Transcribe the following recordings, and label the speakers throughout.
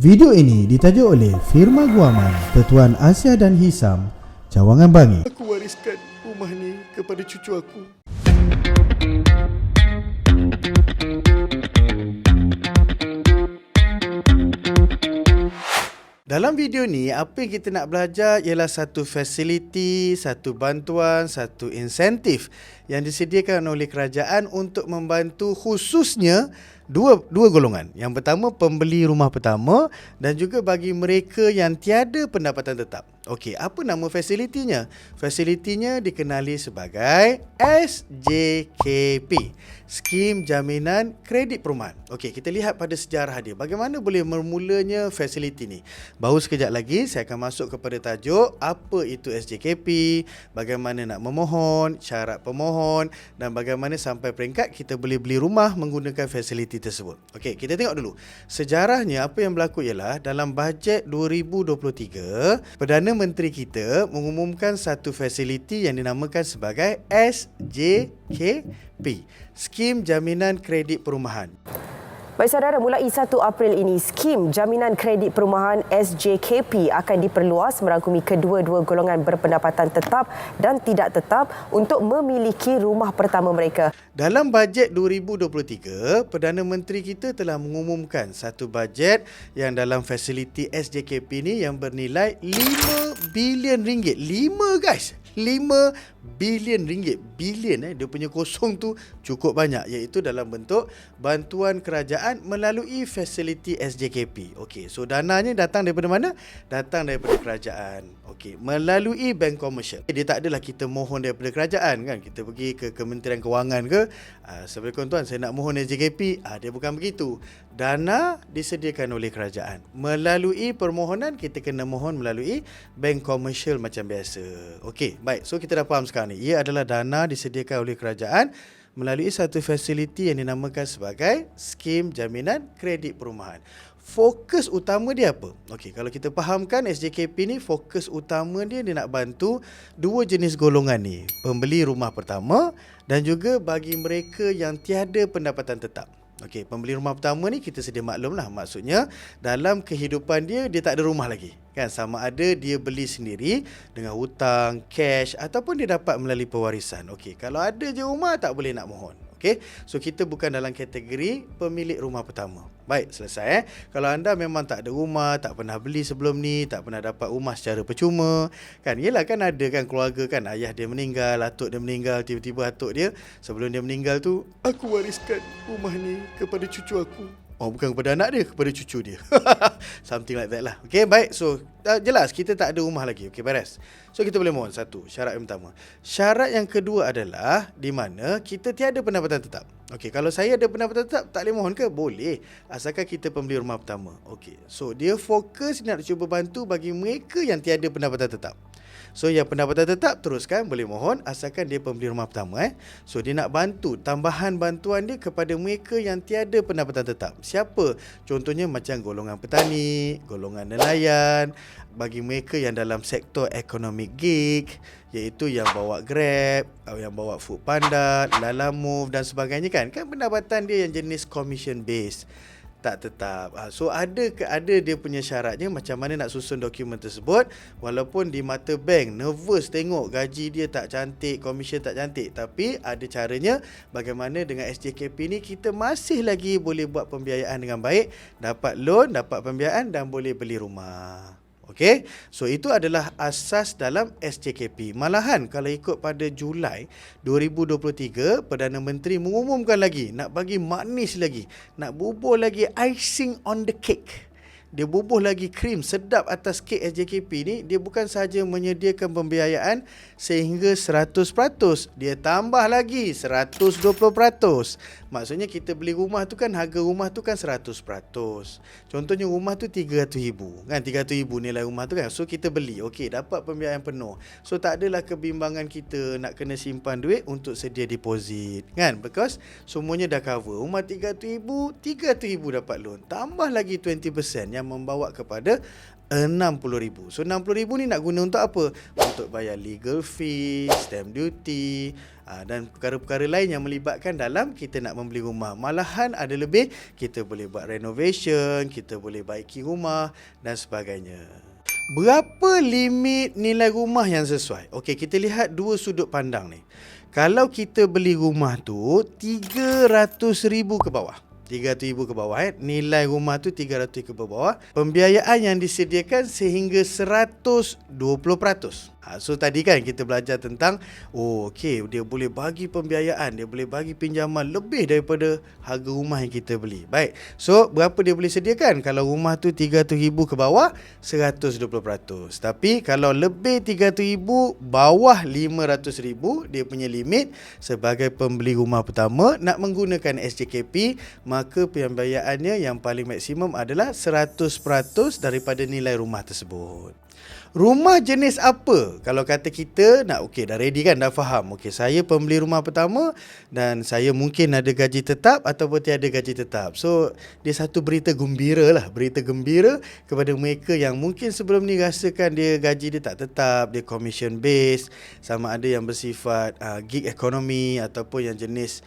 Speaker 1: Video ini ditajuk oleh Firma Guaman, Tetuan Asia dan Hisam, Cawangan Bangi.
Speaker 2: Aku wariskan rumah ni kepada cucu aku. Dalam video ni, apa yang kita nak belajar ialah satu fasiliti, satu bantuan, satu insentif yang disediakan oleh kerajaan untuk membantu khususnya dua golongan. Yang pertama, pembeli rumah pertama dan juga bagi mereka yang tiada pendapatan tetap. Okey, apa nama fasilitinya? Fasilitinya dikenali sebagai SJKP, Skim Jaminan Kredit Perumahan. Okey, kita lihat pada sejarah dia. Bagaimana boleh bermulanya fasiliti ni? Baru sekejap lagi saya akan masuk kepada tajuk apa itu SJKP, bagaimana nak memohon, syarat pemohon dan bagaimana sampai peringkat kita boleh beli rumah menggunakan fasiliti tersebut. Okey, kita tengok dulu. Sejarahnya apa yang berlaku ialah dalam bajet 2023, Perdana Menteri kita mengumumkan satu fasiliti yang dinamakan sebagai SJKP, Skim Jaminan Kredit Perumahan.
Speaker 3: Baik saudara, mulai 1 April ini, Skim Jaminan Kredit Perumahan SJKP akan diperluas merangkumi kedua-dua golongan berpendapatan tetap dan tidak tetap untuk memiliki rumah pertama mereka.
Speaker 2: Dalam bajet 2023, Perdana Menteri kita telah mengumumkan satu bajet yang dalam fasiliti SJKP ni yang bernilai 5 bilion ringgit. 5 guys! 5 bilion ringgit. Bilion dia punya kosong tu cukup banyak, iaitu dalam bentuk bantuan kerajaan melalui fasiliti SJKP. Okey, so dananya datang daripada mana? Datang daripada kerajaan. Okey, melalui bank komersial. Dia tak adalah kita mohon daripada kerajaan kan. Kita pergi ke Kementerian Kewangan ke, Assalamualaikum tuan, saya nak mohon SJKP. Dia bukan begitu. Dana disediakan oleh kerajaan. Melalui permohonan kita kena mohon melalui bank komersial macam biasa. Okey, baik. So kita dah faham sekarang ni. Ia adalah dana disediakan oleh kerajaan melalui satu fasiliti yang dinamakan sebagai Skim Jaminan Kredit Perumahan. Fokus utama dia apa? Okey, kalau kita fahamkan SJKP ni, fokus utama dia nak bantu dua jenis golongan ni. Pembeli rumah pertama dan juga bagi mereka yang tiada pendapatan tetap. Okey, pembeli rumah pertama ni kita sedia maklum lah. Maksudnya dalam kehidupan dia tak ada rumah lagi. Kan, sama ada dia beli sendiri dengan hutang, cash ataupun dia dapat melalui pewarisan. Okey, kalau ada je rumah tak boleh nak mohon. Okey, so kita bukan dalam kategori pemilik rumah pertama. Baik, selesai. Kalau anda memang tak ada rumah, tak pernah beli sebelum ni, tak pernah dapat rumah secara percuma, kan, yelah kan ada kan keluarga kan, ayah dia meninggal, atuk dia meninggal, tiba-tiba atuk dia sebelum dia meninggal tu, aku wariskan rumah ni kepada cucu aku. Oh, bukan kepada anak dia, kepada cucu dia. Something like that lah. Okay, baik. So, jelas kita tak ada rumah lagi. Okay, beres. So, kita boleh mohon. Satu, syarat yang pertama. Syarat yang kedua adalah di mana kita tiada pendapatan tetap. Okay, kalau saya ada pendapatan tetap, tak boleh mohon ke? Boleh. Asalkan kita pembeli rumah pertama. Okay, so dia fokus nak cuba bantu bagi mereka yang tiada pendapatan tetap. So yang pendapatan tetap teruskan boleh mohon asalkan dia pembeli rumah pertama. So dia nak bantu, tambahan bantuan dia kepada mereka yang tiada pendapatan tetap. Siapa? Contohnya macam golongan petani, golongan nelayan, bagi mereka yang dalam sektor economic gig, iaitu yang bawa Grab, yang bawa Food Panda, Lalamove dan sebagainya kan. Kan pendapatan dia yang jenis commission based, tak tetap. So ada dia punya syaratnya macam mana nak susun dokumen tersebut. Walaupun di mata bank nervous tengok gaji dia tak cantik, komisen tak cantik, tapi ada caranya bagaimana dengan SJKP ni kita masih lagi boleh buat pembiayaan dengan baik, dapat loan, dapat pembiayaan dan boleh beli rumah. Okey, so itu adalah asas dalam SJKP. Malahan kalau ikut pada Julai 2023, Perdana Menteri mengumumkan lagi, nak bagi manis lagi, nak bubuh lagi icing on the cake. Dia bubuh lagi krim sedap atas kek SJKP ni. Dia bukan sahaja menyediakan pembiayaan sehingga 100%, dia tambah lagi 120%. Maksudnya kita beli rumah tu kan, harga rumah tu kan 100%. Contohnya rumah tu 300,000 kan, 300,000 nilai rumah tu kan. So kita beli, okey, dapat pembiayaan penuh. So tak adalah kebimbangan kita nak kena simpan duit untuk sedia deposit kan, because semuanya dah cover. Rumah 300,000 dapat loan, tambah lagi 20% yang yang membawa kepada RM60,000. So RM60,000 ni nak guna untuk apa? Untuk bayar legal fee, stamp duty dan perkara-perkara lain yang melibatkan dalam kita nak membeli rumah. Malahan ada lebih, kita boleh buat renovation, kita boleh baiki rumah dan sebagainya. Berapa limit nilai rumah yang sesuai? Okey, kita lihat dua sudut pandang ni. Kalau kita beli rumah tu RM300,000 ke bawah, RM300,000 ke bawah, nilai rumah tu RM300,000 ke bawah, pembiayaan yang disediakan sehingga 120%. So tadi kan kita belajar tentang okey, dia boleh bagi pembiayaan, dia boleh bagi pinjaman lebih daripada harga rumah yang kita beli. Baik, so berapa dia boleh sediakan? Kalau rumah tu RM300,000 ke bawah, 120%. Tapi kalau lebih RM300,000, bawah RM500,000, dia punya limit sebagai pembeli rumah pertama nak menggunakan SJKP, maka pembiayaannya yang paling maksimum adalah 100% daripada nilai rumah tersebut. Rumah jenis apa? Kalau kata kita nak, okey, dah ready kan, dah faham. Okey, saya pembeli rumah pertama dan saya mungkin ada gaji tetap ataupun tiada gaji tetap. So, dia satu berita gembira lah. Berita gembira kepada mereka yang mungkin sebelum ni rasakan dia gaji dia tak tetap, dia commission based, sama ada yang bersifat gig economy ataupun yang jenis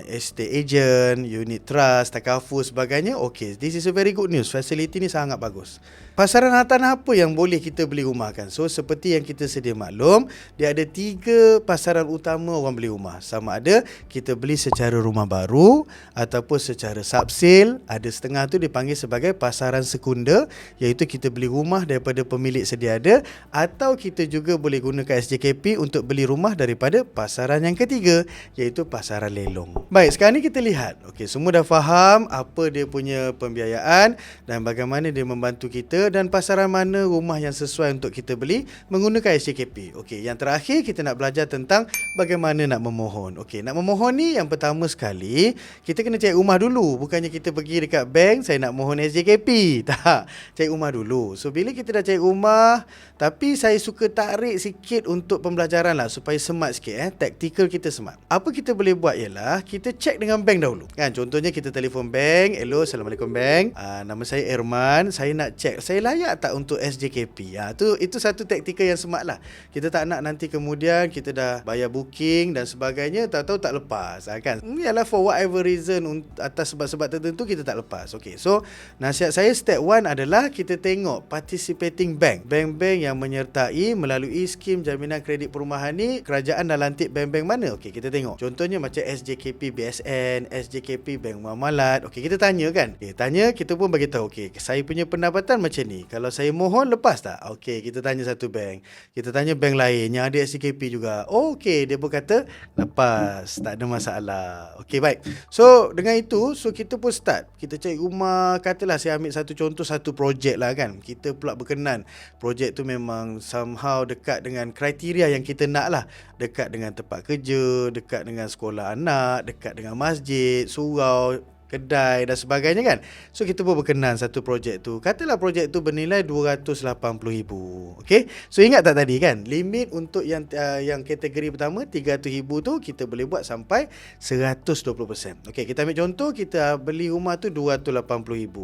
Speaker 2: estate agent, unit trust, takaful sebagainya. Okey, this is a very good news. Facility ni sangat bagus. Pasaran hartanah apa yang boleh kita beli rumah kan? So seperti yang kita sedia maklum, dia ada 3 pasaran utama orang beli rumah. Sama ada kita beli secara rumah baru ataupun secara subsale. Ada setengah tu dipanggil sebagai pasaran sekunda, iaitu kita beli rumah daripada pemilik sedia ada, atau kita juga boleh gunakan SJKP untuk beli rumah daripada pasaran yang ketiga, iaitu pasaran lelong. Baik, sekarang ni kita lihat. Okey, semua dah faham apa dia punya pembiayaan dan bagaimana dia membantu kita dan pasaran mana rumah yang sesuai untuk kita beli menggunakan SJKP. Okey, yang terakhir kita nak belajar tentang bagaimana nak memohon. Okey, nak memohon ni yang pertama sekali, kita kena cari rumah dulu. Bukannya kita pergi dekat bank, saya nak mohon SJKP. Tak, cari rumah dulu. So, bila kita dah cari rumah, tapi saya suka tarik sikit untuk pembelajaran lah supaya smart sikit. Tactical kita smart. Apa kita boleh buat ialah, kita check dengan bank dahulu. Kan, contohnya kita telefon bank. Hello, Assalamualaikum bank. Nama saya Erman. Saya nak check, saya layak tak untuk SJKP? Itu satu taktikal yang smart lah. Kita tak nak nanti kemudian kita dah bayar booking dan sebagainya, tahu-tahu tak lepas, kan? Ialah for whatever reason, atas sebab-sebab tertentu kita tak lepas. Okay, so nasihat saya step 1 adalah kita tengok participating bank. Bank-bank yang menyertai melalui skim jaminan kredit perumahan ni, kerajaan dah lantik bank-bank mana? Okay, kita tengok. Contohnya macam SJKP BSN, SJKP Bank Muamalat. Okay, kita tanya kan? Okay, tanya, kita pun bagi tahu. Okay, saya punya pendapatan macam ni. Kalau saya mohon, lepas tak? Okey, kita tanya satu bank. Kita tanya bank lain yang ada SJKP juga. Okey, dia pun kata lepas, tak ada masalah. Okey, baik. So, dengan itu, kita pun start. Kita cari rumah, katalah saya ambil satu contoh, satu projek lah kan. Kita pula berkenan. Projek tu memang somehow dekat dengan kriteria yang kita nak lah. Dekat dengan tempat kerja, dekat dengan sekolah anak, dekat dengan masjid, surau, kedai dan sebagainya kan. So kita pun berkenan satu projek tu. Katalah projek tu bernilai RM280,000. Okey. So ingat tak tadi kan, limit untuk yang kategori pertama RM300,000 tu kita boleh buat sampai 120%. Okey, kita ambil contoh, kita beli rumah tu RM280,000.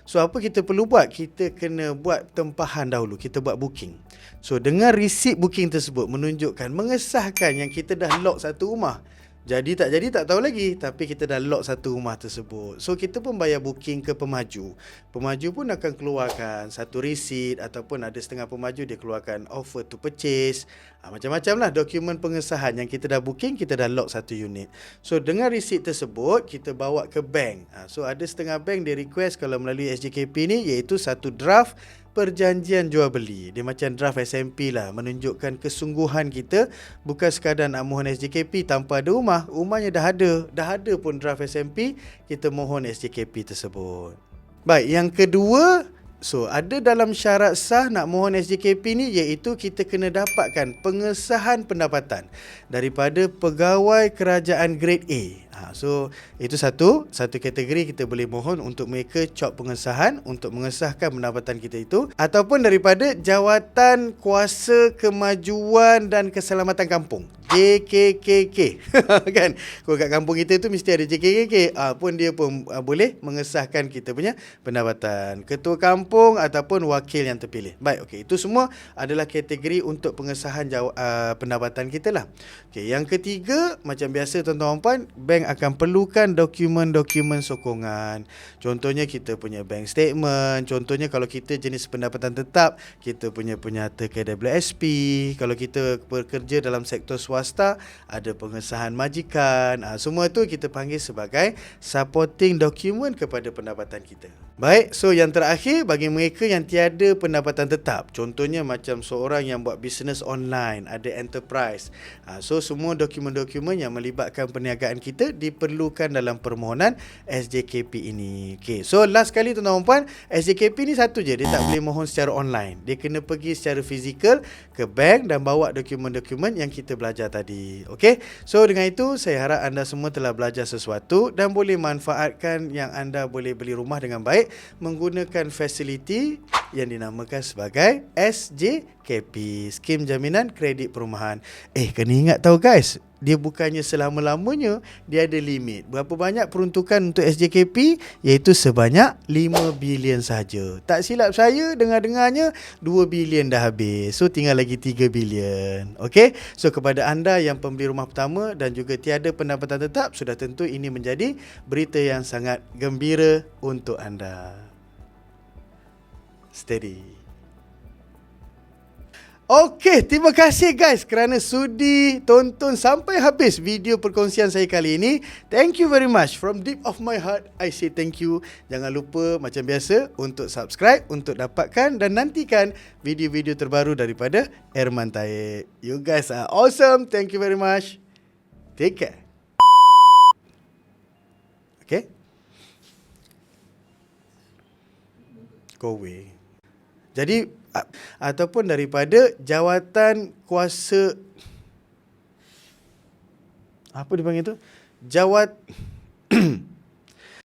Speaker 2: So apa kita perlu buat? Kita kena buat tempahan dahulu. Kita buat booking. So dengan receipt booking tersebut menunjukkan, mengesahkan yang kita dah lock satu rumah. Jadi tak tahu lagi, tapi kita dah lock satu rumah tersebut. So kita pun bayar booking ke pemaju. Pemaju pun akan keluarkan satu receipt, ataupun ada setengah pemaju dia keluarkan offer to purchase. Macam-macam lah dokumen pengesahan yang kita dah booking, kita dah lock satu unit. So dengan receipt tersebut kita bawa ke bank. So ada setengah bank dia request kalau melalui SJKP ni, iaitu satu draft perjanjian jual beli. Dia macam draft SMP lah, menunjukkan kesungguhan kita bukan sekadar nak mohon SJKP tanpa ada rumah. Rumahnya dah ada pun draft SMP, kita mohon SJKP tersebut. Baik, yang kedua, so ada dalam syarat sah nak mohon SJKP ni, iaitu kita kena dapatkan pengesahan pendapatan daripada pegawai kerajaan grade A. So itu satu kategori kita boleh mohon untuk mereka cop pengesahan untuk mengesahkan pendapatan kita itu, ataupun daripada Jawatan Kuasa Kemajuan dan Keselamatan Kampung, JKKK. Kan, kalau kat kampung kita tu mesti ada JKKK. Pun dia pun boleh mengesahkan kita punya pendapatan, ketua kampung ataupun wakil yang terpilih. Baik, okey, itu semua adalah kategori untuk pengesahan pendapatan kita lah. Okey, yang ketiga, macam biasa tuan-tuan dan puan, bank akan perlukan dokumen-dokumen sokongan. Contohnya kita punya bank statement. Contohnya kalau kita jenis pendapatan tetap, kita punya penyata KWSP. Kalau kita bekerja dalam sektor swasta, ada pengesahan majikan. Semua tu kita panggil sebagai supporting document kepada pendapatan kita. Baik, so yang terakhir bagi mereka yang tiada pendapatan tetap, contohnya macam seorang yang buat bisnes online, ada enterprise. So semua dokumen-dokumen yang melibatkan perniagaan kita diperlukan dalam permohonan SJKP ini. Okay, so last kali tuan-tuan dan puan, SJKP ni satu je, dia tak boleh mohon secara online. Dia kena pergi secara fizikal ke bank dan bawa dokumen-dokumen yang kita belajar tadi. Okay, so dengan itu saya harap anda semua telah belajar sesuatu dan boleh manfaatkan yang anda boleh beli rumah dengan baik menggunakan fasiliti yang dinamakan sebagai SJKP, Skim Jaminan Kredit Perumahan. Kena ingat tahu guys, dia bukannya selama-lamanya, dia ada limit. Berapa banyak peruntukan untuk SJKP? Iaitu sebanyak 5 bilion saja. Tak silap saya, dengar-dengarnya 2 bilion dah habis. So tinggal lagi 3 bilion. Okey? So kepada anda yang pembeli rumah pertama dan juga tiada pendapatan tetap, sudah tentu ini menjadi berita yang sangat gembira untuk anda. Steady. Okey, terima kasih guys kerana sudi tonton sampai habis video perkongsian saya kali ini. Thank you very much. From deep of my heart, I say thank you. Jangan lupa macam biasa untuk subscribe, untuk dapatkan dan nantikan video-video terbaru daripada Erman Taib. You guys are awesome. Thank you very much. Take care. Okay? Go away. Jadi ataupun daripada Jawatan Kuasa, apa dia panggil tu?